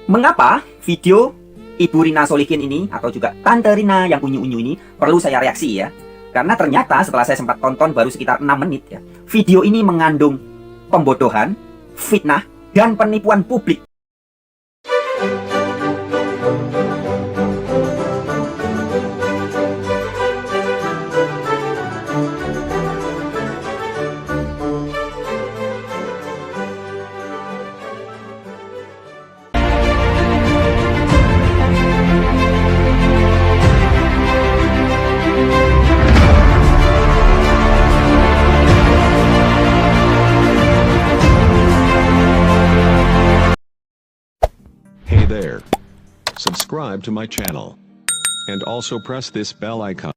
Mengapa video Ibu Rina Solihin ini atau juga Tante Rina yang unyu-unyu ini perlu saya reaksi ya? Karena ternyata setelah saya sempat tonton baru sekitar 6 menit ya, video ini mengandung pembodohan, fitnah, dan penipuan publik. Hey there. Subscribe to my channel. And also press this bell icon.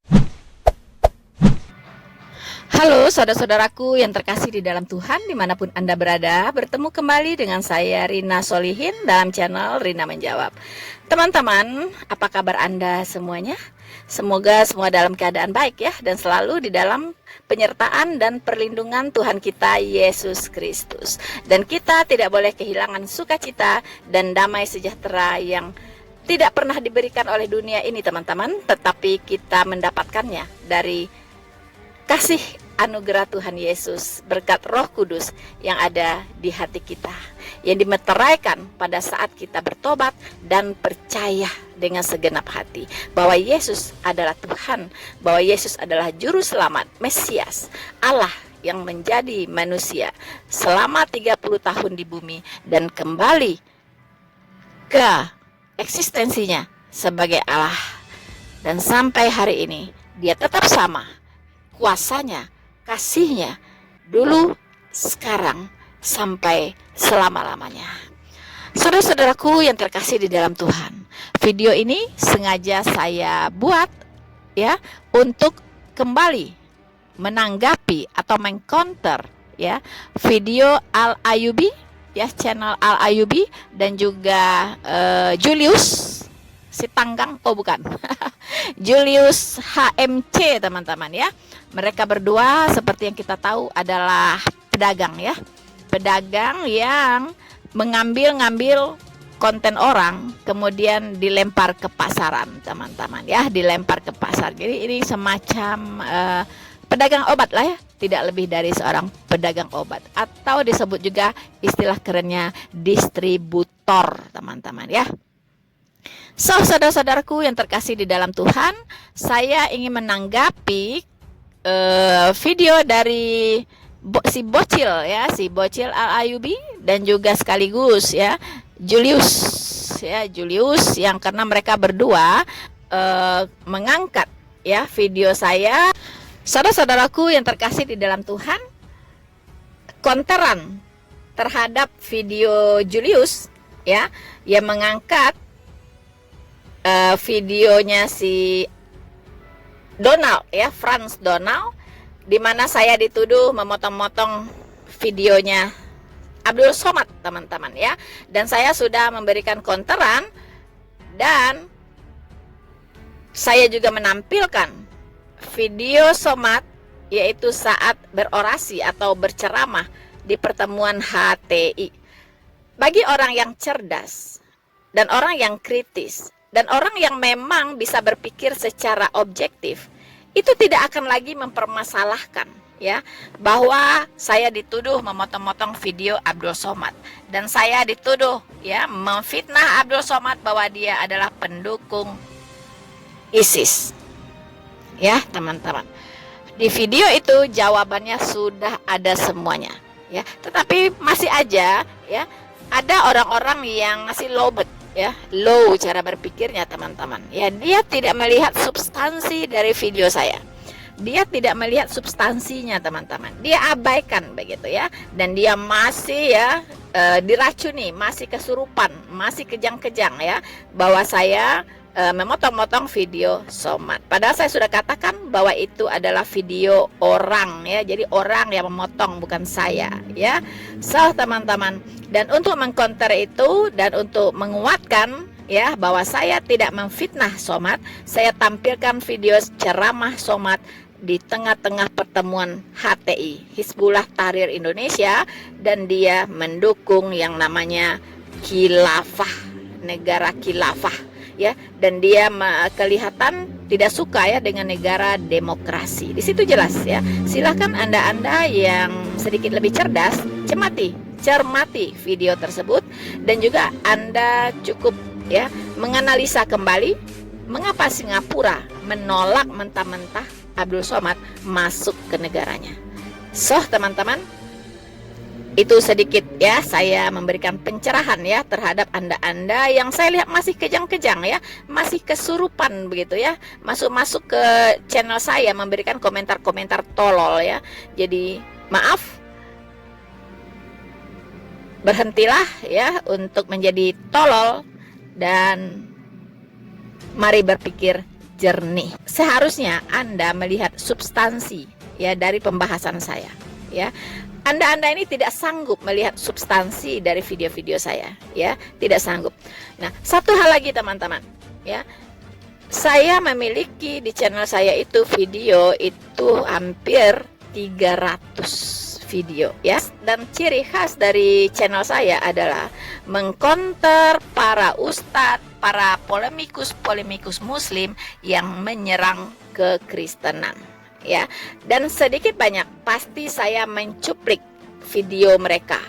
Halo saudara-saudaraku yang terkasih di dalam Tuhan dimanapun Anda berada. Bertemu kembali dengan saya Rina Solihin dalam channel Rina Menjawab. Teman-teman, apa kabar Anda semuanya? Semoga semua dalam keadaan baik ya, dan selalu di dalam penyertaan dan perlindungan Tuhan kita Yesus Kristus. Dan kita tidak boleh kehilangan sukacita dan damai sejahtera yang tidak pernah diberikan oleh dunia ini teman-teman, tetapi kita mendapatkannya dari kasih anugerah Tuhan Yesus, berkat Roh Kudus yang ada di hati kita, yang dimeteraikan pada saat kita bertobat dan percaya dengan segenap hati bahwa Yesus adalah Tuhan, bahwa Yesus adalah Juru Selamat, Mesias, Allah yang menjadi manusia selama 30 tahun di bumi dan kembali ke eksistensinya sebagai Allah. Dan sampai hari ini dia tetap sama kuasanya, kasihnya, dulu, sekarang, sampai selama-lamanya. Saudara-saudaraku yang terkasih di dalam Tuhan, video ini sengaja saya buat ya untuk kembali menanggapi atau mengcounter ya video Al Ayyubi ya, channel Al Ayyubi dan juga Julius si Tanggang, oh bukan Julius HMC teman-teman ya. Mereka berdua seperti yang kita tahu adalah pedagang ya, pedagang yang mengambil konten orang kemudian dilempar ke pasaran teman-teman ya, dilempar ke pasar. Jadi ini semacam pedagang obat lah ya, tidak lebih dari seorang pedagang obat, atau disebut juga istilah kerennya distributor teman-teman ya. So, saudara-saudaraku yang terkasih di dalam Tuhan, saya ingin menanggapi video dari si bocil ya, si bocil Al Ayyubi dan juga sekaligus ya Julius yang karena mereka berdua mengangkat ya video saya. Saudara-saudaraku yang terkasih di dalam Tuhan, konteran terhadap video Julius ya yang mengangkat videonya si Donald ya, Franz Donald, di mana saya dituduh memotong-motong videonya Abdul Somad teman-teman ya, dan saya sudah memberikan konteran dan saya juga menampilkan video Somad yaitu saat berorasi atau berceramah di pertemuan HTI. Bagi orang yang cerdas dan orang yang kritis dan orang yang memang bisa berpikir secara objektif, itu tidak akan lagi mempermasalahkan ya bahwa saya dituduh memotong-motong video Abdul Somad dan saya dituduh ya memfitnah Abdul Somad bahwa dia adalah pendukung ISIS. Ya, teman-teman. Di video itu jawabannya sudah ada semuanya ya. Tetapi masih aja ya ada orang-orang yang masih lowbat ya, low cara berpikirnya teman-teman ya. Dia tidak melihat substansi dari video saya, dia tidak melihat substansinya teman-teman, dia abaikan begitu ya, dan dia masih ya diracuni, masih kesurupan, masih kejang-kejang ya bahwa saya memotong-motong video Somad. Padahal saya sudah katakan bahwa itu adalah video orang ya, jadi orang yang memotong bukan saya ya. So teman-teman, dan untuk mengcounter itu dan untuk menguatkan ya bahwa saya tidak memfitnah Somad, saya tampilkan video ceramah Somad di tengah-tengah pertemuan HTI, Hizbullah Tahrir Indonesia, dan dia mendukung yang namanya khilafah negara khilafah ya, dan dia kelihatan tidak suka ya dengan negara demokrasi. Di situ jelas ya. Silahkan Anda yang sedikit lebih cerdas cermati video tersebut, dan juga Anda cukup ya menganalisa kembali mengapa Singapura menolak mentah-mentah Abdul Somad masuk ke negaranya. So teman-teman, itu sedikit ya saya memberikan pencerahan ya terhadap Anda yang saya lihat masih kejang-kejang ya, masih kesurupan begitu ya, masuk ke channel saya memberikan komentar-komentar tolol ya. Jadi maaf, berhentilah ya untuk menjadi tolol dan mari berpikir jernih. Seharusnya Anda melihat substansi ya dari pembahasan saya ya. Anda ini tidak sanggup melihat substansi dari video-video saya ya, tidak sanggup. Nah, satu hal lagi teman-teman ya. Saya memiliki di channel saya itu video itu hampir 300 video ya. Dan ciri khas dari channel saya adalah mengkonter para ustadz, para polemikus muslim yang menyerang kekristenan ya. Dan sedikit banyak pasti saya mencuplik video mereka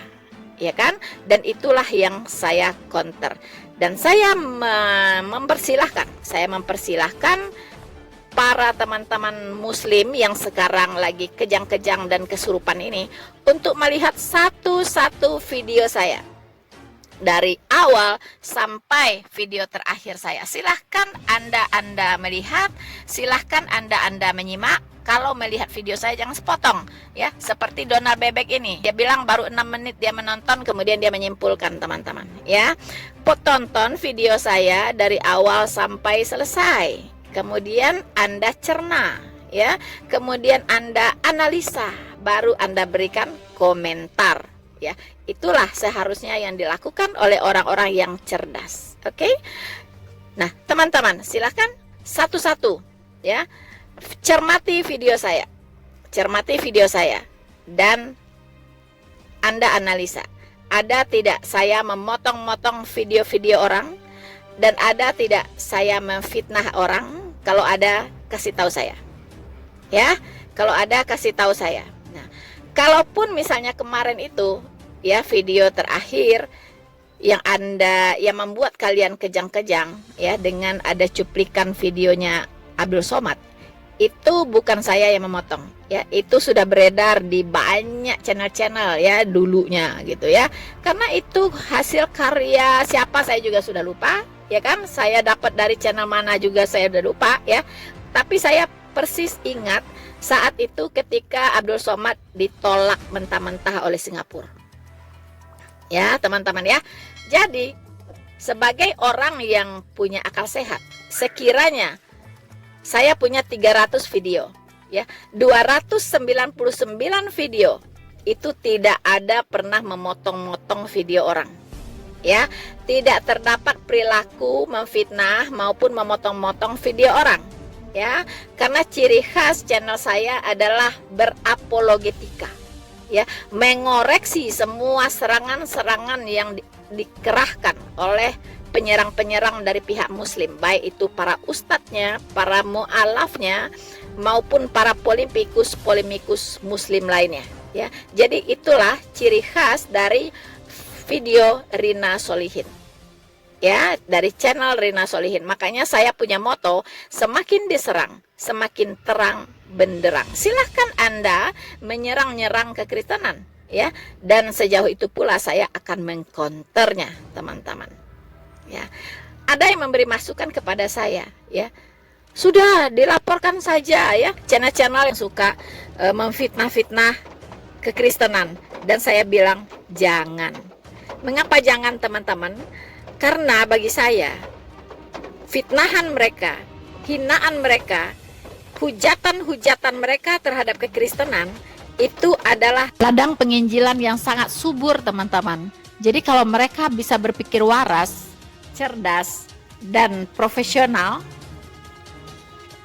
ya kan, dan itulah yang saya counter. Dan saya mempersilahkan para teman-teman muslim yang sekarang lagi kejang-kejang dan kesurupan ini untuk melihat satu-satu video saya dari awal sampai video terakhir saya. Silahkan Anda melihat, silahkan Anda menyimak. Kalau melihat video saya jangan sepotong ya, seperti Donald Bebek ini. Dia bilang baru 6 menit dia menonton, kemudian dia menyimpulkan teman-teman ya. Tonton video saya dari awal sampai selesai. Kemudian Anda cerna ya. Kemudian Anda analisa, baru Anda berikan komentar ya. Itulah seharusnya yang dilakukan oleh orang-orang yang cerdas. Oke? Nah, teman-teman, silahkan satu-satu ya. Cermati video saya dan Anda analisa, ada tidak saya memotong-motong video-video orang, dan ada tidak saya memfitnah orang. Kalau ada, kasih tahu saya ya. Kalau ada, kasih tahu saya. Nah, kalaupun misalnya kemarin itu ya video terakhir yang membuat kalian kejang-kejang ya, dengan ada cuplikan videonya Abdul Somad, itu bukan saya yang memotong ya, itu sudah beredar di banyak channel-channel ya dulunya gitu ya. Karena itu hasil karya siapa saya juga sudah lupa ya kan, saya dapat dari channel mana juga saya sudah lupa ya. Tapi saya persis ingat saat itu ketika Abdul Somad ditolak mentah-mentah oleh Singapura ya teman-teman ya. Jadi sebagai orang yang punya akal sehat, sekiranya saya punya 300 video ya, 299 video itu tidak ada pernah memotong-motong video orang ya. Tidak terdapat perilaku memfitnah maupun memotong-motong video orang ya. Karena ciri khas channel saya adalah berapologetika ya, mengoreksi semua serangan-serangan yang dikerahkan oleh penyerang-penyerang dari pihak muslim, baik itu para ustadznya, para mu'alafnya, maupun para polemikus muslim lainnya ya. Jadi itulah ciri khas dari video Rina Solihin ya, dari channel Rina Solihin. Makanya saya punya moto, semakin diserang semakin terang benderang. Silahkan Anda menyerang-nyerang kekristenan ya, dan sejauh itu pula saya akan mengkonternya teman-teman ya. Ada yang memberi masukan kepada saya ya, sudah dilaporkan saja ya channel-channel yang suka memfitnah-fitnah kekristenan. Dan saya bilang jangan. Mengapa jangan teman-teman? Karena bagi saya fitnahan mereka, hinaan mereka, hujatan-hujatan mereka terhadap kekristenan itu adalah ladang penginjilan yang sangat subur teman-teman. Jadi kalau mereka bisa berpikir waras, cerdas, dan profesional,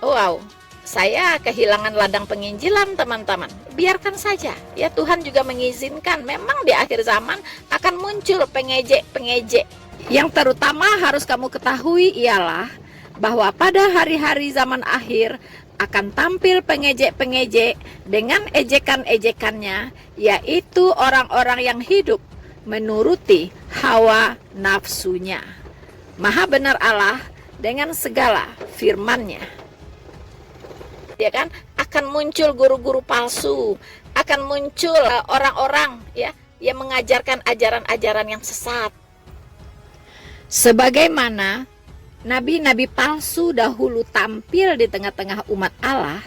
wow, saya kehilangan ladang penginjilan teman-teman. Biarkan saja ya, Tuhan juga mengizinkan. Memang di akhir zaman akan muncul pengejek-pengejek Yang terutama harus kamu ketahui ialah bahwa pada hari-hari zaman akhir akan tampil pengejek-pengejek dengan ejekan-ejekannya, yaitu orang-orang yang hidup menuruti hawa nafsunya. Maha benar Allah dengan segala firman-Nya. Ya kan, akan muncul guru-guru palsu, akan muncul orang-orang ya yang mengajarkan ajaran-ajaran yang sesat. Sebagaimana nabi-nabi palsu dahulu tampil di tengah-tengah umat Allah,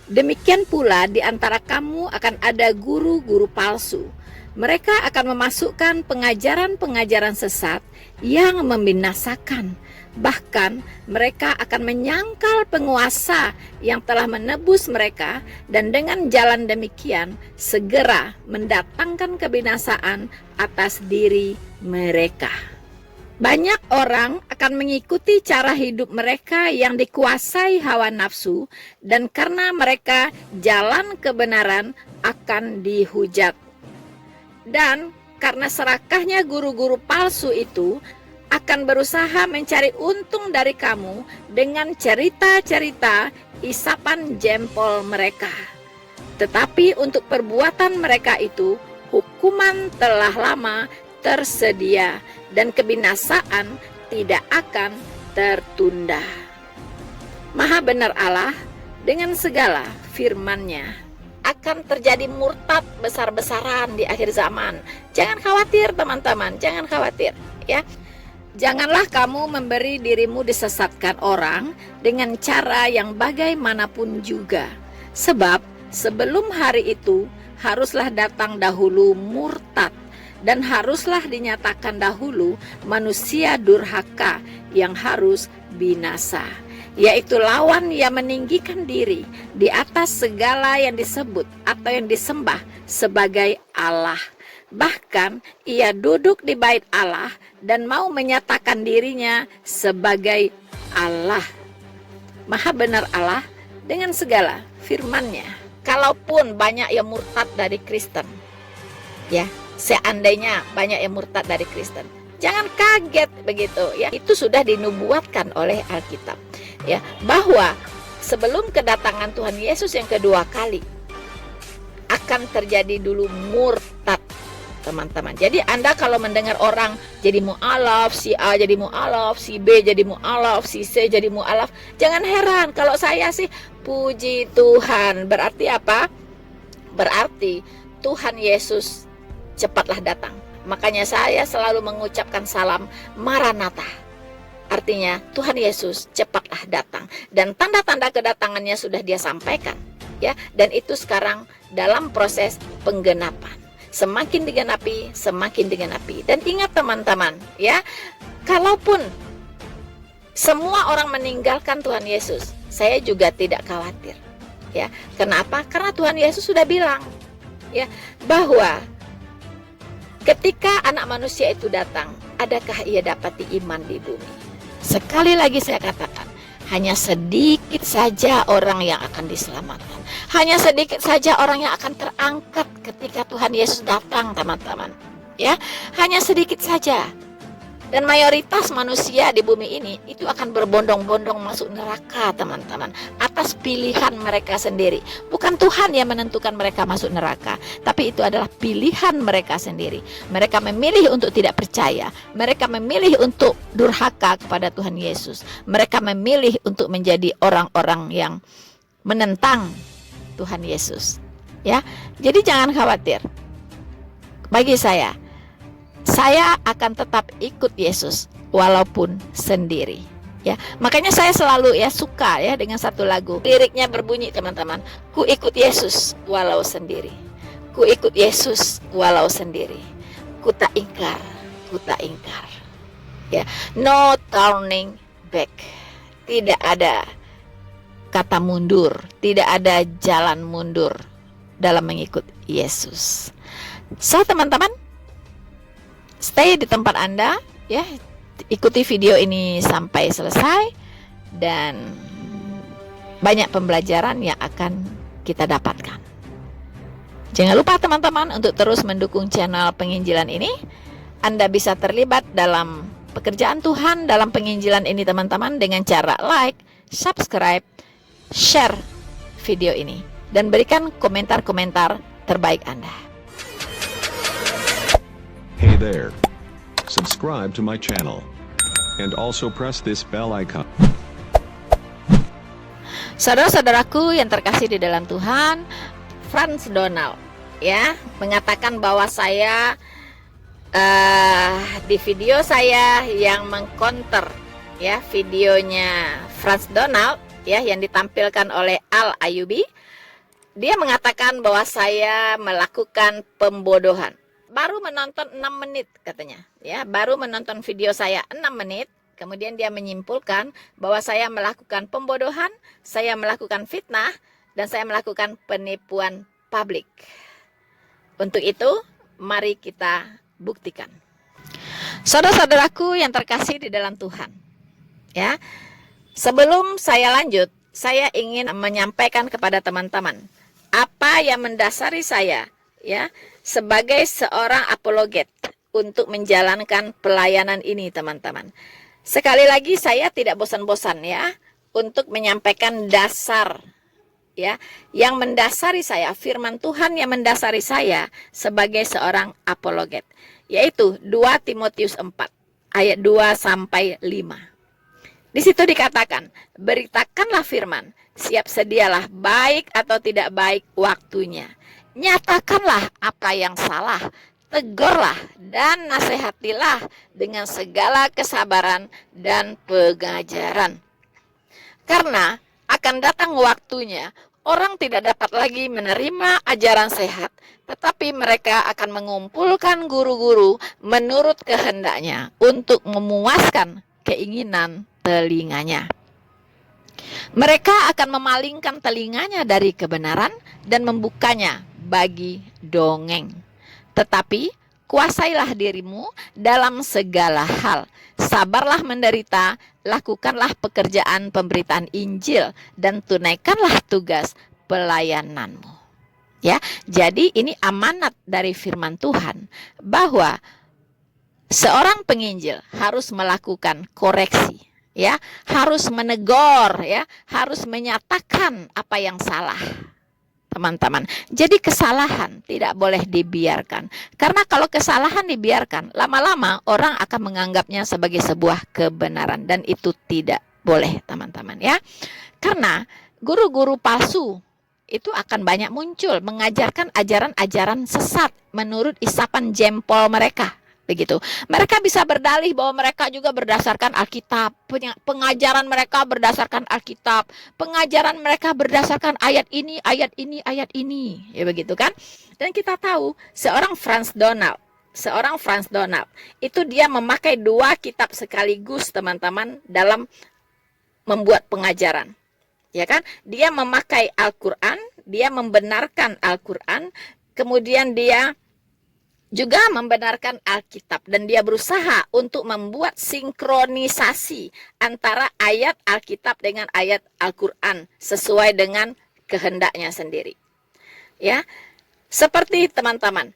demikian pula di antara kamu akan ada guru-guru palsu. Mereka akan memasukkan pengajaran-pengajaran sesat yang membinasakan. Bahkan mereka akan menyangkal penguasa yang telah menebus mereka, dan dengan jalan demikian segera mendatangkan kebinasaan atas diri mereka. Banyak orang akan mengikuti cara hidup mereka yang dikuasai hawa nafsu, dan karena mereka jalan kebenaran akan dihujat. Dan karena serakahnya guru-guru palsu itu akan berusaha mencari untung dari kamu dengan cerita-cerita isapan jempol mereka. Tetapi untuk perbuatan mereka itu, hukuman telah lama tersedia dan kebinasaan tidak akan tertunda. Maha benar Allah dengan segala firman-Nya. Akan terjadi murtad besar-besaran di akhir zaman. Jangan khawatir teman-teman, jangan khawatir ya. Janganlah kamu memberi dirimu disesatkan orang dengan cara yang bagaimanapun juga. Sebab sebelum hari itu haruslah datang dahulu murtad, dan haruslah dinyatakan dahulu manusia durhaka yang harus binasa, yaitu lawan yang meninggikan diri di atas segala yang disebut atau yang disembah sebagai Allah. Bahkan ia duduk di bait Allah dan mau menyatakan dirinya sebagai Allah. Maha benar Allah dengan segala firman-Nya. Kalaupun banyak yang murtad dari Kristen, ya, seandainya banyak yang murtad dari Kristen, jangan kaget begitu ya. Itu sudah dinubuatkan oleh Alkitab ya, bahwa sebelum kedatangan Tuhan Yesus yang kedua kali akan terjadi dulu murtad, teman-teman. Jadi Anda kalau mendengar orang jadi mu'alaf, si A jadi mu'alaf, si B jadi mu'alaf, si C jadi mu'alaf, jangan heran. Kalau saya sih puji Tuhan. Berarti apa? Berarti Tuhan Yesus cepatlah datang. Makanya saya selalu mengucapkan salam Maranatha. Artinya Tuhan Yesus cepatlah datang, dan tanda-tanda kedatangannya sudah Dia sampaikan ya, dan itu sekarang dalam proses penggenapan. Semakin digenapi, semakin digenapi. Dan ingat teman-teman ya, kalaupun semua orang meninggalkan Tuhan Yesus, saya juga tidak khawatir ya. Kenapa? Karena Tuhan Yesus sudah bilang ya, bahwa ketika anak manusia itu datang, adakah ia dapati iman di bumi? Sekali lagi saya katakan, hanya sedikit saja orang yang akan diselamatkan. Hanya sedikit saja orang yang akan terangkat ketika Tuhan Yesus datang, teman-teman. Ya, hanya sedikit saja. Dan mayoritas manusia di bumi ini itu akan berbondong-bondong masuk neraka, teman-teman, atas pilihan mereka sendiri. Bukan Tuhan yang menentukan mereka masuk neraka, tapi itu adalah pilihan mereka sendiri. Mereka memilih untuk tidak percaya. Mereka memilih untuk durhaka kepada Tuhan Yesus. Mereka memilih untuk menjadi orang-orang yang menentang Tuhan Yesus. Ya, jadi jangan khawatir. Bagi saya akan tetap ikut Yesus walaupun sendiri. Ya, makanya saya selalu ya suka ya dengan satu lagu. Liriknya berbunyi, teman-teman, ku ikut Yesus walau sendiri. Ku ikut Yesus walau sendiri. Ku tak ingkar, ku tak ingkar. Ya, no turning back. Tidak ada kata mundur, tidak ada jalan mundur dalam mengikut Yesus. So, teman-teman, stay di tempat Anda ya, ikuti video ini sampai selesai, dan banyak pembelajaran yang akan kita dapatkan. Jangan lupa teman-teman untuk terus mendukung channel penginjilan ini. Anda bisa terlibat dalam pekerjaan Tuhan dalam penginjilan ini teman-teman dengan cara like, subscribe, share video ini, dan berikan komentar-komentar terbaik Anda. Hey there. Subscribe to my channel. And also press this bell icon. Saudara-saudaraku yang terkasih di dalam Tuhan, Frans Donald ya mengatakan bahwa saya di video saya yang mengcounter ya videonya Frans Donald ya yang ditampilkan oleh Al Ayubi, dia mengatakan bahwa saya melakukan pembodohan. Baru menonton 6 menit katanya ya, baru menonton video saya 6 menit. Kemudian dia menyimpulkan bahwa saya melakukan pembodohan, saya melakukan fitnah, dan saya melakukan penipuan publik. Untuk itu, mari kita buktikan. Saudara-saudaraku yang terkasih di dalam Tuhan, ya, sebelum saya lanjut, saya ingin menyampaikan kepada teman-teman apa yang mendasari saya, ya, sebagai seorang apologet untuk menjalankan pelayanan ini, teman-teman. Sekali lagi saya tidak bosan-bosan ya untuk menyampaikan dasar ya yang mendasari saya, firman Tuhan yang mendasari saya sebagai seorang apologet, yaitu 2 Timotius 4 ayat 2 sampai 5. Di situ dikatakan, beritakanlah firman, siap sedialah baik atau tidak baik waktunya. Nyatakanlah apa yang salah, tegurlah dan nasihatilah dengan segala kesabaran dan pengajaran. Karena akan datang waktunya, orang tidak dapat lagi menerima ajaran sehat, tetapi mereka akan mengumpulkan guru-guru menurut kehendaknya untuk memuaskan keinginan telinganya. Mereka akan memalingkan telinganya dari kebenaran dan membukanya bagi dongeng. Tetapi kuasailah dirimu dalam segala hal. Sabarlah menderita, lakukanlah pekerjaan pemberitaan Injil, dan tunaikanlah tugas pelayananmu. Ya, jadi ini amanat dari firman Tuhan bahwa seorang penginjil harus melakukan koreksi, ya, harus menegur, ya, harus menyatakan apa yang salah. Teman-teman, jadi kesalahan tidak boleh dibiarkan. Karena kalau kesalahan dibiarkan, lama-lama orang akan menganggapnya sebagai sebuah kebenaran, dan itu tidak boleh, teman-teman ya. Karena guru-guru palsu itu akan banyak muncul mengajarkan ajaran-ajaran sesat menurut isapan jempol mereka. Begitu. Mereka bisa berdalih bahwa mereka juga berdasarkan Alkitab, pengajaran mereka berdasarkan Alkitab, pengajaran mereka berdasarkan ayat ini, ayat ini, ayat ini, ya begitu kan? Dan kita tahu seorang Frans Donald itu dia memakai 2 kitab sekaligus, teman-teman, dalam membuat pengajaran. Ya kan? Dia memakai Al-Qur'an, dia membenarkan Al-Qur'an, kemudian dia juga membenarkan Alkitab, dan dia berusaha untuk membuat sinkronisasi antara ayat Alkitab dengan ayat Al-Qur'an sesuai dengan kehendaknya sendiri. Ya. Seperti teman-teman,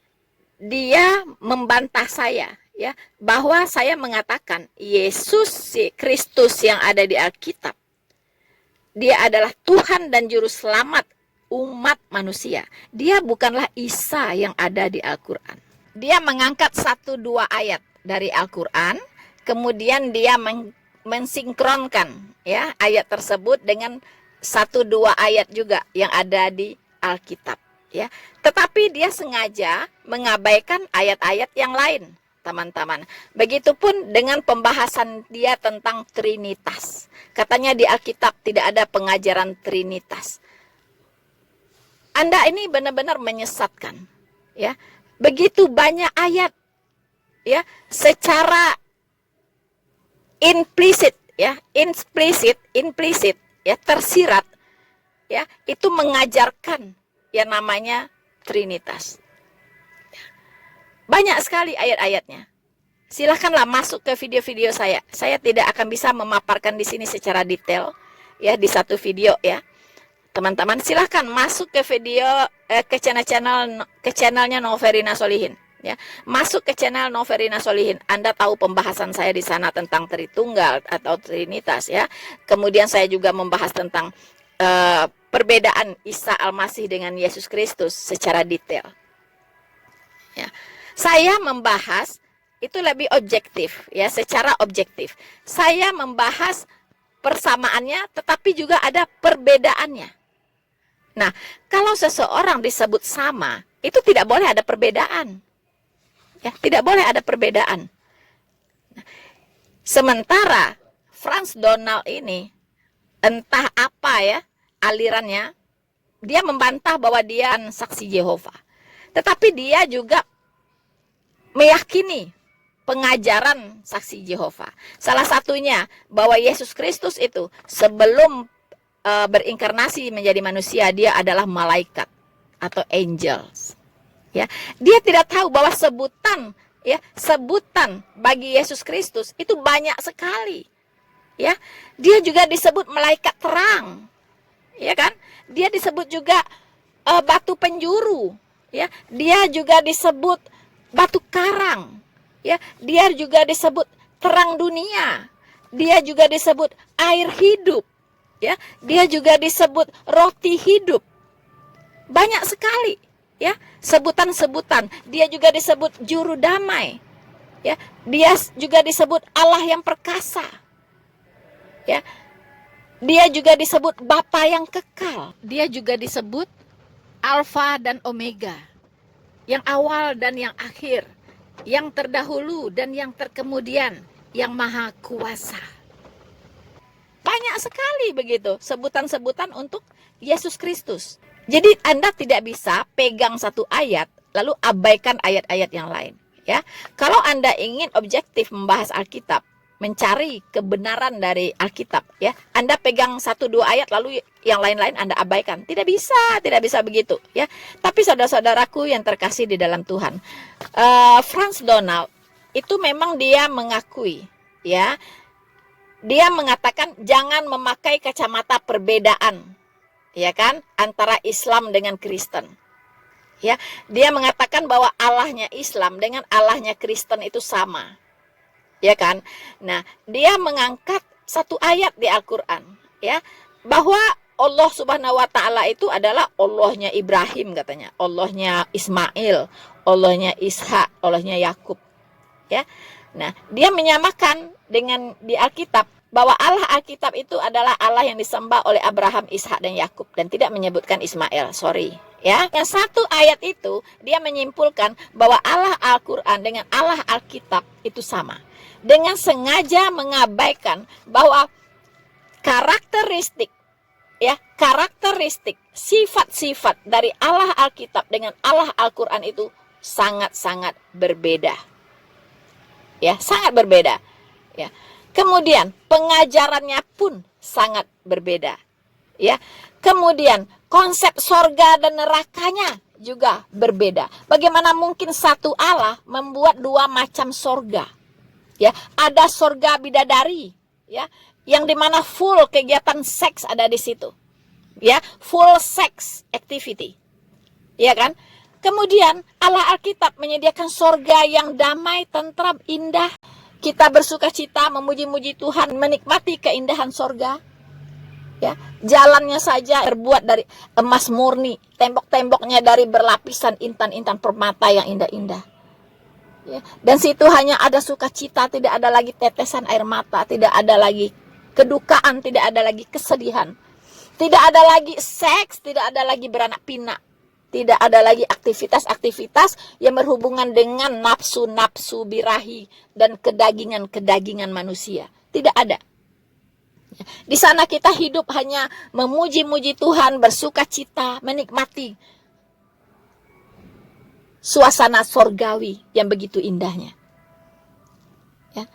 dia membantah saya ya bahwa saya mengatakan Yesus Kristus yang ada di Alkitab, dia adalah Tuhan dan juru selamat umat manusia. Dia bukanlah Isa yang ada di Al-Qur'an. Dia mengangkat 1-2 ayat dari Al-Qur'an, kemudian dia mensinkronkan ya ayat tersebut dengan 1-2 ayat juga yang ada di Alkitab ya. Tetapi dia sengaja mengabaikan ayat-ayat yang lain, teman-teman. Begitupun dengan pembahasan dia tentang Trinitas. Katanya di Alkitab tidak ada pengajaran Trinitas. Anda ini benar-benar menyesatkan ya. Begitu banyak ayat ya secara implisit ya, implisit ya, tersirat ya, itu mengajarkan yang namanya Trinitas. Banyak sekali ayat-ayatnya. Silahkanlah masuk ke video-video saya. Saya tidak akan bisa memaparkan di sini secara detail ya di satu video ya. Teman-teman silahkan masuk ke video ke channelnya Noverina Solihin. Ya, masuk ke channel Noverina Solihin. Anda tahu pembahasan saya di sana tentang Tritunggal atau Trinitas ya. Kemudian saya juga membahas tentang perbedaan Isa Al-Masih dengan Yesus Kristus secara detail. Ya. Saya membahas itu lebih objektif ya, secara objektif. Saya membahas persamaannya tetapi juga ada perbedaannya. Nah, kalau seseorang disebut sama, itu tidak boleh ada perbedaan. Ya, tidak boleh ada perbedaan. Sementara Frans Donald ini entah apa ya alirannya, dia membantah bahwa dia saksi Yehova. Tetapi dia juga meyakini pengajaran saksi Yehova. Salah satunya bahwa Yesus Kristus itu sebelum berinkarnasi menjadi manusia, dia adalah malaikat atau angels. Ya, dia tidak tahu bahwa sebutan bagi Yesus Kristus itu banyak sekali. Ya, dia juga disebut malaikat terang. Ya kan? Dia disebut juga batu penjuru. Ya, dia juga disebut batu karang. Ya, dia juga disebut terang dunia. Dia juga disebut air hidup. Ya, dia juga disebut roti hidup. Banyak sekali. Ya, sebutan-sebutan. Dia juga disebut juru damai. Ya, dia juga disebut Allah yang perkasa. Ya, dia juga disebut Bapa yang kekal. Dia juga disebut Alfa dan Omega, yang awal dan yang akhir, yang terdahulu dan yang terkemudian, yang maha kuasa. Banyak sekali begitu sebutan-sebutan untuk Yesus Kristus. Jadi Anda tidak bisa pegang satu ayat lalu abaikan ayat-ayat yang lain. Ya, kalau Anda ingin objektif membahas Alkitab, mencari kebenaran dari Alkitab, ya, Anda pegang 1-2 ayat lalu yang lain-lain Anda abaikan. Tidak bisa begitu, ya. Tapi saudara-saudaraku yang terkasih di dalam Tuhan, Frans Donald itu memang dia mengakui, ya, dia mengatakan jangan memakai kacamata perbedaan, ya kan, antara Islam dengan Kristen. Ya, dia mengatakan bahwa Allahnya Islam dengan Allahnya Kristen itu sama. Ya kan? Nah, dia mengangkat satu ayat di Al-Qur'an, ya, bahwa Allah Subhanahu wa taala itu adalah Allahnya Ibrahim katanya, Allahnya Ismail, Allahnya Ishak, Allahnya Yakub. Ya. Nah, dia menyamakan dengan di Alkitab bahwa Allah Alkitab itu adalah Allah yang disembah oleh Abraham, Ishak dan Yakub dan tidak menyebutkan Ismail. Sorry. Ya, yang satu ayat itu dia menyimpulkan bahwa Allah Al-Qur'an dengan Allah Alkitab itu sama. Dengan sengaja mengabaikan bahwa karakteristik sifat-sifat dari Allah Alkitab dengan Allah Al-Qur'an itu sangat-sangat berbeda. Ya, sangat berbeda. Ya. Kemudian pengajarannya pun sangat berbeda. Ya. Kemudian konsep sorga dan nerakanya juga berbeda. Bagaimana mungkin satu Allah membuat dua macam sorga? Ya, ada sorga bidadari, ya, yang dimana full kegiatan seks ada di situ. Ya, full sex activity. Ya kan? Kemudian Allah Alkitab menyediakan sorga yang damai, tentram, indah. Kita bersuka cita, memuji-muji Tuhan, menikmati keindahan sorga. Ya, jalannya saja terbuat dari emas murni, tembok-temboknya dari berlapisan intan-intan permata yang indah-indah. Ya, dan situ hanya ada sukacita, tidak ada lagi tetesan air mata, tidak ada lagi kedukaan, tidak ada lagi kesedihan, tidak ada lagi seks, tidak ada lagi beranak pinak, tidak ada lagi aktivitas-aktivitas yang berhubungan dengan nafsu-nafsu birahi dan kedagingan-kedagingan manusia. Tidak ada. Di sana kita hidup hanya memuji-muji Tuhan, bersuka cita, menikmati suasana sorgawi yang begitu indahnya. Ya.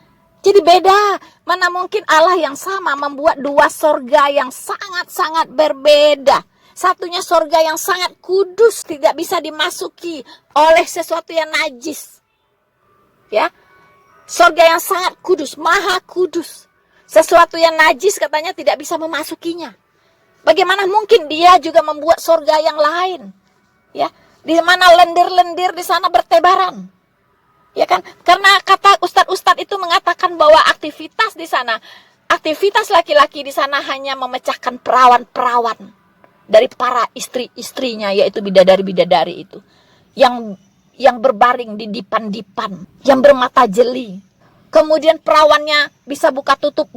Jadi beda. Mana mungkin Allah yang sama membuat dua sorga yang sangat-sangat berbeda. Satunya sorga yang sangat kudus, tidak bisa dimasuki oleh sesuatu yang najis. Ya. Sorga yang sangat kudus, maha kudus. Sesuatu yang najis katanya tidak bisa memasukinya. Bagaimana mungkin dia juga membuat sorga yang lain? Ya, di mana lendir-lendir di sana bertebaran. Ya kan? Karena kata ustadz-ustadz itu mengatakan bahwa aktivitas di sana, aktivitas laki-laki di sana hanya memecahkan perawan-perawan dari para istri-istrinya, yaitu bidadari-bidadari itu. Yang berbaring di dipan-dipan, yang bermata jeli. Kemudian perawannya bisa buka tutup,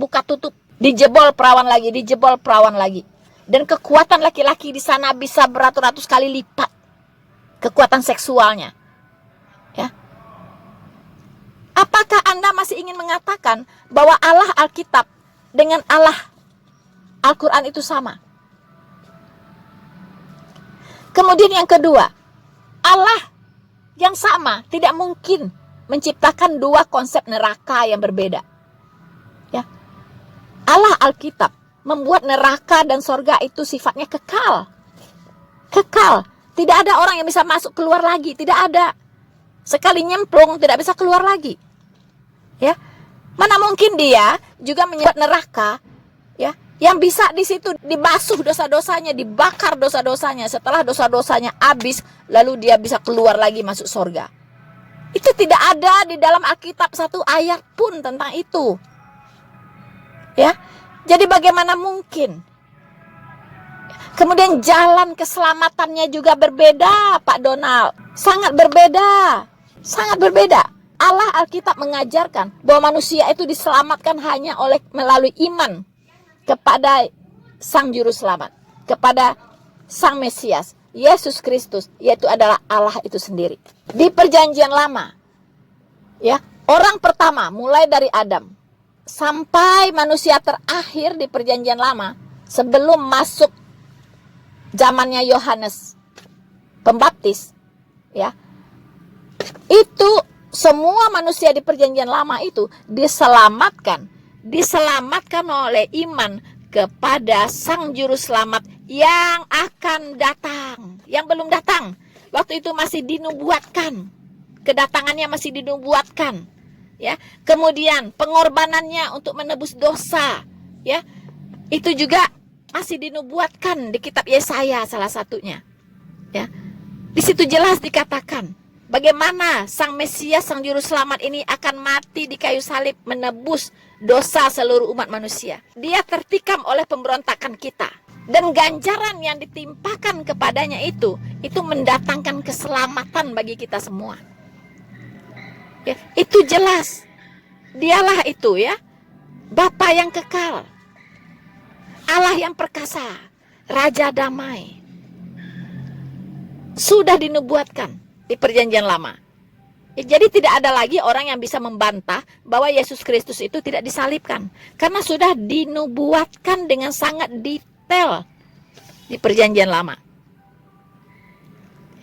dijebol perawan lagi. Dan kekuatan laki-laki di sana bisa beratus-ratus kali lipat kekuatan seksualnya. Ya. Apakah Anda masih ingin mengatakan bahwa Allah Alkitab dengan Allah Al-Quran itu sama? Kemudian yang kedua, Allah yang sama tidak mungkin menciptakan dua konsep neraka yang berbeda. Ya. Allah Alkitab membuat neraka dan sorga itu sifatnya kekal. Kekal. Tidak ada orang yang bisa masuk keluar lagi, tidak ada. Sekali nyemplung tidak bisa keluar lagi. Ya. Mana mungkin dia juga menyebut neraka, ya, yang bisa di situ dibasuh dosa-dosanya, dibakar dosa-dosanya, setelah dosa-dosanya habis lalu dia bisa keluar lagi masuk sorga. Itu tidak ada di dalam Alkitab satu ayat pun tentang itu. Ya. Jadi bagaimana mungkin? Kemudian jalan keselamatannya juga berbeda, Pak Donald. Sangat berbeda. Sangat berbeda. Allah Alkitab mengajarkan bahwa manusia itu diselamatkan hanya melalui iman kepada Sang Juru Selamat, kepada Sang Mesias, Yesus Kristus, yaitu adalah Allah itu sendiri. Di Perjanjian Lama, ya, orang pertama mulai dari Adam sampai manusia terakhir di Perjanjian Lama sebelum masuk zamannya Yohanes Pembaptis, ya, itu semua manusia di Perjanjian Lama itu diselamatkan oleh iman kepada Sang Juru Selamat yang akan datang, yang belum datang. Waktu itu masih dinubuatkan, kedatangannya masih dinubuatkan, ya. Kemudian pengorbanannya untuk menebus dosa, ya, itu juga masih dinubuatkan di kitab Yesaya salah satunya, ya. Di situ jelas dikatakan bagaimana Sang Mesias, Sang Juru Selamat ini akan mati di kayu salib menebus dosa seluruh umat manusia. Dia tertikam oleh pemberontakan kita. Dan ganjaran yang ditimpakan kepadanya itu mendatangkan keselamatan bagi kita semua. Ya, itu jelas. Dialah itu, ya, Bapa yang kekal, Allah yang perkasa, Raja damai. Sudah dinubuatkan di Perjanjian Lama. Jadi tidak ada lagi orang yang bisa membantah bahwa Yesus Kristus itu tidak disalibkan, karena sudah dinubuatkan dengan sangat detail di Perjanjian Lama.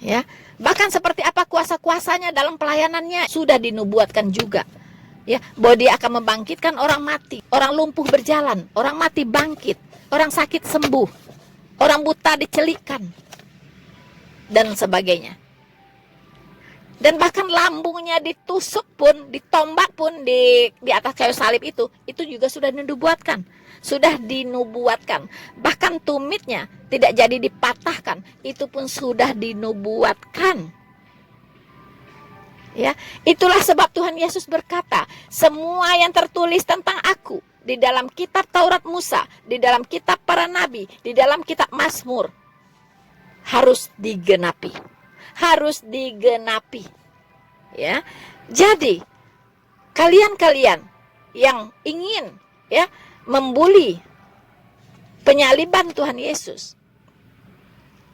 Ya, bahkan seperti apa kuasa-kuasanya dalam pelayanannya sudah dinubuatkan juga. Ya, bahwa dia akan membangkitkan orang mati, orang lumpuh berjalan, orang mati bangkit, orang sakit sembuh, orang buta dicelikkan, dan sebagainya. Dan bahkan lambungnya ditusuk pun, ditombak pun di atas kayu salib itu juga sudah dinubuatkan. Sudah dinubuatkan. Bahkan tumitnya tidak jadi dipatahkan, itu pun sudah dinubuatkan. Ya, itulah sebab Tuhan Yesus berkata, semua yang tertulis tentang aku di dalam kitab Taurat Musa, di dalam kitab para nabi, di dalam kitab Mazmur harus digenapi. Harus digenapi. Ya. Jadi kalian-kalian yang ingin, ya, membuli penyaliban Tuhan Yesus,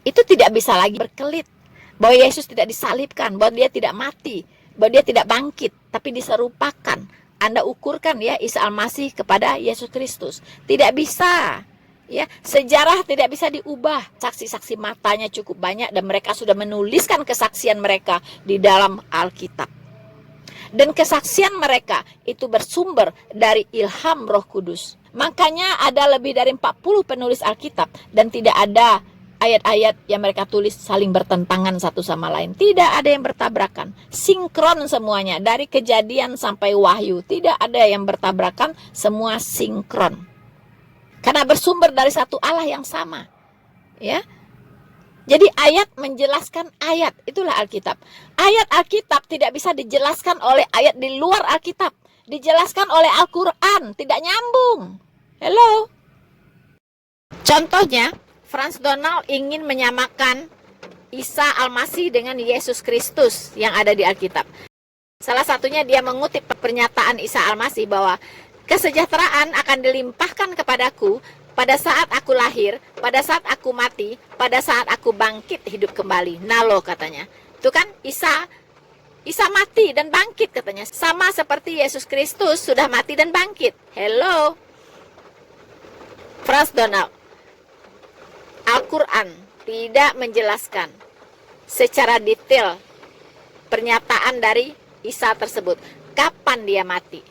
itu tidak bisa lagi berkelit bahwa Yesus tidak disalibkan, bahwa dia tidak mati, bahwa dia tidak bangkit, tapi diserupakan. Anda ukurkan, ya, Isa Al-Masih kepada Yesus Kristus. Tidak bisa. Ya, sejarah tidak bisa diubah. Saksi-saksi matanya cukup banyak dan mereka sudah menuliskan kesaksian mereka di dalam Alkitab. Dan kesaksian mereka itu bersumber dari ilham Roh Kudus. Makanya ada lebih dari 40 penulis Alkitab dan tidak ada ayat-ayat yang mereka tulis saling bertentangan satu sama lain. Tidak ada yang bertabrakan. Sinkron semuanya dari Kejadian sampai Wahyu. Tidak ada yang bertabrakan, semua sinkron. Karena bersumber dari satu Allah yang sama. Ya. Jadi ayat menjelaskan ayat, itulah Alkitab. Ayat Alkitab tidak bisa dijelaskan oleh ayat di luar Alkitab. Dijelaskan oleh Al-Quran, tidak nyambung. Hello? Contohnya, Frans Donald ingin menyamakan Isa Al-Masih dengan Yesus Kristus yang ada di Alkitab. Salah satunya dia mengutip pernyataan Isa Al-Masih bahwa kesejahteraan akan dilimpahkan kepadaku pada saat aku lahir, pada saat aku mati, pada saat aku bangkit hidup kembali. Nah lo katanya. Itu kan Isa mati dan bangkit katanya. Sama seperti Yesus Kristus sudah mati dan bangkit. Hello. Frans Donald. Al-Quran tidak menjelaskan secara detail pernyataan dari Isa tersebut. Kapan dia mati?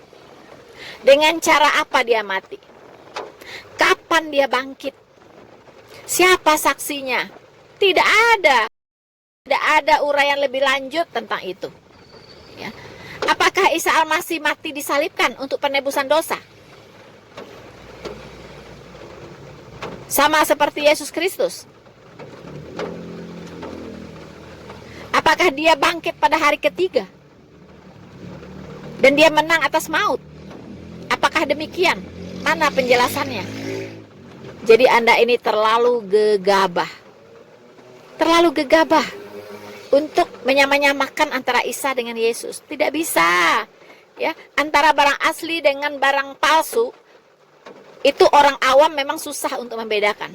Dengan cara apa dia mati? Kapan dia bangkit? Siapa saksinya? Tidak ada. Tidak ada uraian lebih lanjut tentang itu. Ya. Apakah Isa Al-Masih mati disalibkan untuk penebusan dosa? Sama seperti Yesus Kristus. Apakah dia bangkit pada hari ketiga? Dan dia menang atas maut? Apakah demikian? Mana penjelasannya? Jadi Anda ini terlalu gegabah. Terlalu gegabah untuk menyamakan antara Isa dengan Yesus. Tidak bisa. Ya, antara barang asli dengan barang palsu itu orang awam memang susah untuk membedakan.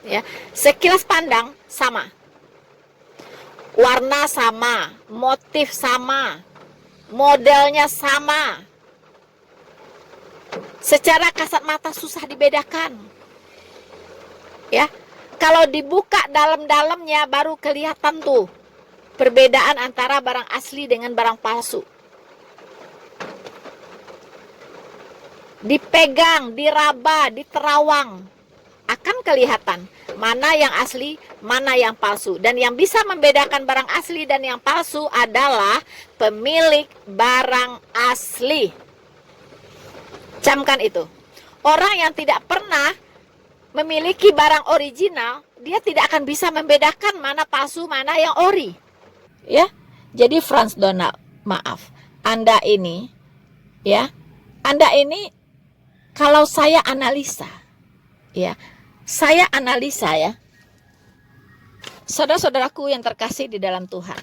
Ya, sekilas pandang sama. Warna sama, motif sama, modelnya sama. Secara kasat mata susah dibedakan. Ya, kalau dibuka dalam-dalamnya baru kelihatan tuh perbedaan antara barang asli dengan barang palsu. Dipegang, diraba, diterawang, akan kelihatan mana yang asli, mana yang palsu. Dan yang bisa membedakan barang asli dan yang palsu adalah pemilik barang asli. Camkan itu. Orang yang tidak pernah memiliki barang original, dia tidak akan bisa membedakan mana palsu, mana yang ori. Ya. Jadi Frans Donald, maaf, Anda ini kalau saya analisa, ya, saudara-saudaraku yang terkasih di dalam Tuhan,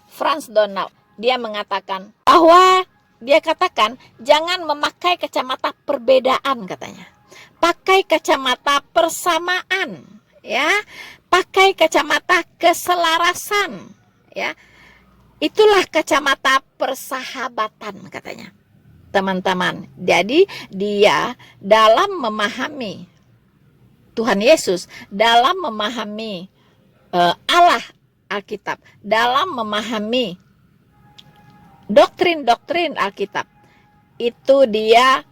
Frans Donald, dia mengatakan bahwa dia katakan jangan memakai kacamata perbedaan katanya. Pakai kacamata persamaan, ya. Pakai kacamata keselarasan, ya. Itulah kacamata persahabatan katanya. Teman-teman, jadi dia dalam memahami Tuhan Yesus, dalam memahami Allah Alkitab, dalam memahami doktrin-doktrin Alkitab, itu dia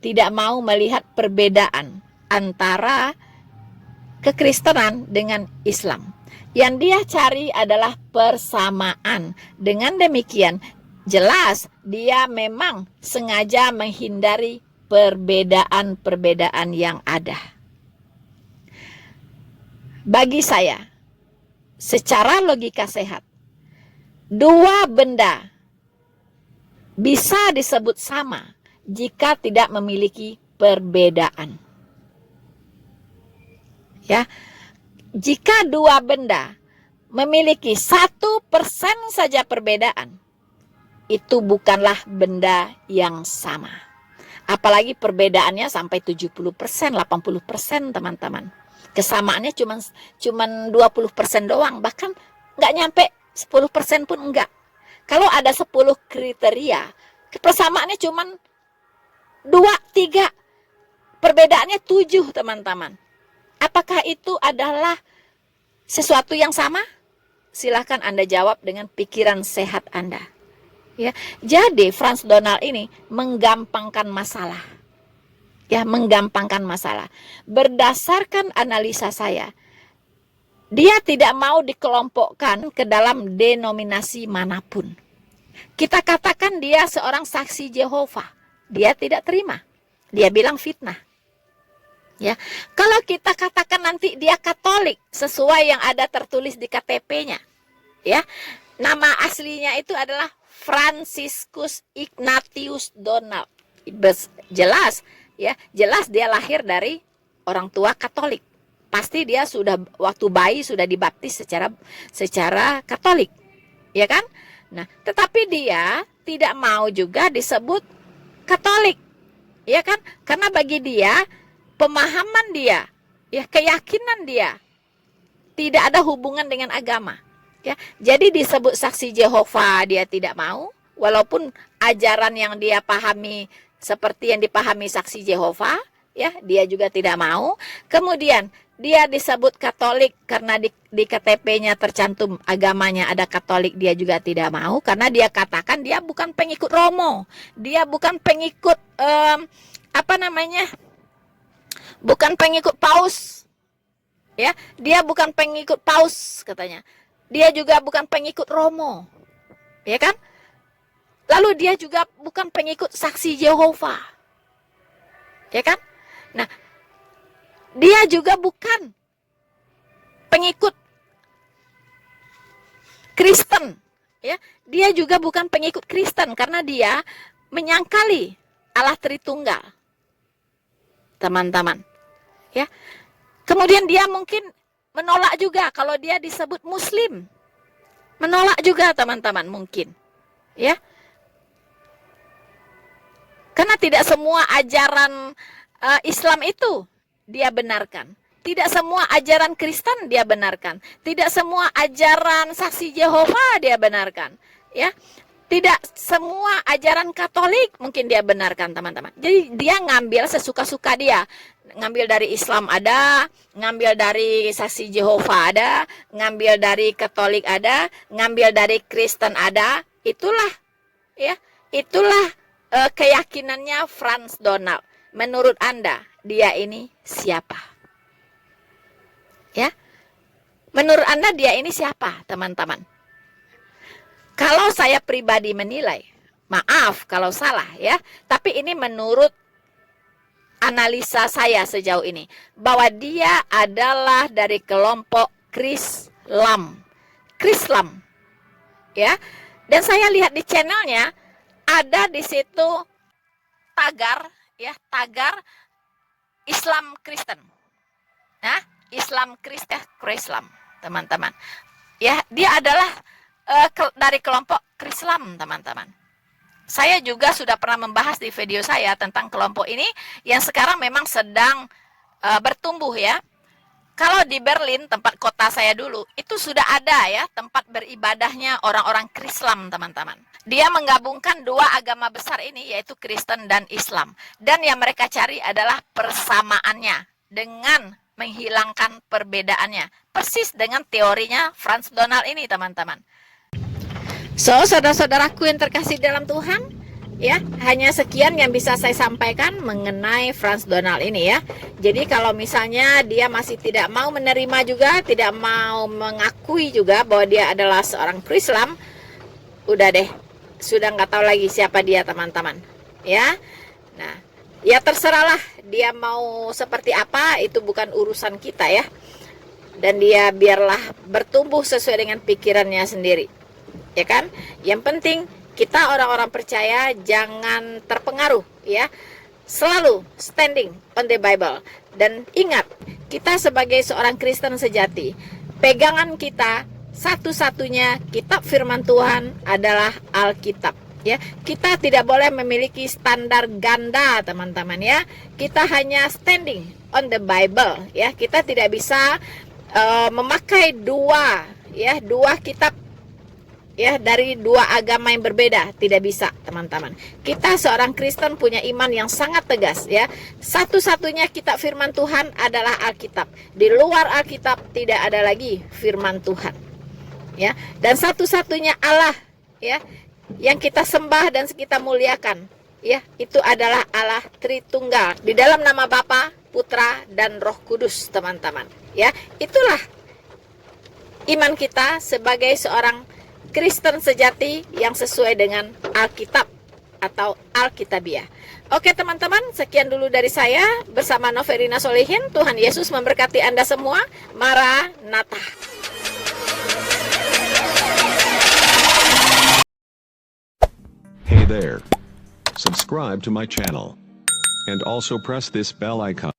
tidak mau melihat perbedaan antara kekristenan dengan Islam. Yang dia cari adalah persamaan. Dengan demikian, jelas dia memang sengaja menghindari perbedaan-perbedaan yang ada. Bagi saya, secara logika sehat, dua benda bisa disebut sama jika tidak memiliki perbedaan. Ya, jika dua benda memiliki 1% saja perbedaan, itu bukanlah benda yang sama. Apalagi perbedaannya sampai 70%, 80%, teman-teman. Kesamaannya cuman 20% doang, bahkan nggak nyampe 10% pun enggak. Kalau ada 10 kriteria, persamaannya cuman 2-3, perbedaannya 7, teman-teman. Apakah itu adalah sesuatu yang sama? Silahkan Anda jawab dengan pikiran sehat Anda. Ya, jadi Frans Donald ini menggampangkan masalah. Ya, menggampangkan masalah. Berdasarkan analisa saya, dia tidak mau dikelompokkan ke dalam denominasi manapun. Kita katakan dia seorang saksi Jehovah. Dia tidak terima. Dia bilang fitnah. Ya, kalau kita katakan nanti dia Katolik sesuai yang ada tertulis di KTP-nya, ya, nama aslinya itu adalah Franciscus Ignatius Donald. Jelas, ya, jelas dia lahir dari orang tua Katolik. Pasti dia sudah waktu bayi sudah dibaptis secara Katolik, ya kan? Nah, tetapi dia tidak mau juga disebut Katolik, ya kan? Karena bagi dia pemahaman dia, ya, keyakinan dia tidak ada hubungan dengan agama, ya. Jadi disebut saksi Jehovah dia tidak mau, walaupun ajaran yang dia pahami seperti yang dipahami saksi Jehovah, ya, dia juga tidak mau. Kemudian dia disebut Katolik karena di KTP-nya tercantum agamanya ada Katolik, dia juga tidak mau karena dia katakan dia bukan pengikut Romo, dia bukan pengikut bukan pengikut Paus, ya, dia bukan pengikut Paus katanya, dia juga bukan pengikut Romo, ya kan? Lalu dia juga bukan pengikut saksi Jehovah, ya kan? Nah, dia juga bukan pengikut Kristen, ya, dia juga bukan pengikut Kristen karena dia menyangkali Allah Tritunggal, teman-teman, ya. Kemudian dia mungkin menolak juga kalau dia disebut Muslim, menolak juga, teman-teman, mungkin, ya, karena tidak semua ajaran Islam itu dia benarkan, tidak semua ajaran Kristen dia benarkan, tidak semua ajaran saksi Jehovah dia benarkan, ya. Tidak semua ajaran Katolik mungkin dia benarkan, teman-teman. Jadi dia ngambil sesuka-suka dia. Ngambil dari Islam ada, ngambil dari saksi Jehovah ada, ngambil dari Katolik ada, ngambil dari Kristen ada. Itulah, ya, itulah keyakinannya Franz Donald. Menurut Anda, dia ini siapa? Ya. Menurut Anda dia ini siapa, teman-teman? Kalau saya pribadi menilai, maaf kalau salah, ya, tapi ini menurut analisa saya sejauh ini, bahwa dia adalah dari kelompok Krislam, ya. Dan saya lihat di channelnya ada di situ tagar, ya, tagar Islam Kristen, nah, Islam Krislam, teman-teman, ya, dia adalah dari kelompok Krislam, teman-teman. Saya juga sudah pernah membahas di video saya tentang kelompok ini yang sekarang memang sedang bertumbuh, ya. Kalau di Berlin, tempat kota saya dulu, itu sudah ada, ya, tempat beribadahnya orang-orang Krislam, teman-teman. Dia menggabungkan dua agama besar ini, yaitu Kristen dan Islam. Dan yang mereka cari adalah persamaannya dengan menghilangkan perbedaannya. Persis dengan teorinya Franz Donald ini, teman-teman. So, saudara-saudaraku yang terkasih dalam Tuhan, ya, hanya sekian yang bisa saya sampaikan mengenai Franz Donald ini, ya. Jadi kalau misalnya dia masih tidak mau menerima juga, tidak mau mengakui juga bahwa dia adalah seorang Krislam, udah deh, sudah nggak tahu lagi siapa dia, teman-teman, ya. Nah, ya terserahlah dia mau seperti apa, itu bukan urusan kita, ya. Dan dia biarlah bertumbuh sesuai dengan pikirannya sendiri, ya kan? Yang penting kita orang-orang percaya jangan terpengaruh, ya. Selalu standing on the Bible. Dan ingat, kita sebagai seorang Kristen sejati, pegangan kita satu-satunya kitab firman Tuhan adalah Alkitab, ya. Kita tidak boleh memiliki standar ganda, teman-teman, ya. Kita hanya standing on the Bible, ya. Kita tidak bisa memakai dua kitab, ya, dari dua agama yang berbeda, tidak bisa, teman-teman. Kita seorang Kristen punya iman yang sangat tegas, ya. Satu-satunya kitab firman Tuhan adalah Alkitab. Di luar Alkitab tidak ada lagi firman Tuhan, ya. Dan satu-satunya Allah, ya, yang kita sembah dan kita muliakan, ya, itu adalah Allah Tritunggal. Di dalam nama Bapa, Putra, dan Roh Kudus, teman-teman, ya. Itulah iman kita sebagai seorang Kristen sejati yang sesuai dengan Alkitab, atau Alkitabiah. Oke teman-teman, sekian dulu dari saya bersama Noverina Solihin. Tuhan Yesus memberkati Anda semua. Maranatha. Hey there. Subscribe to my channel. And also press this bell icon.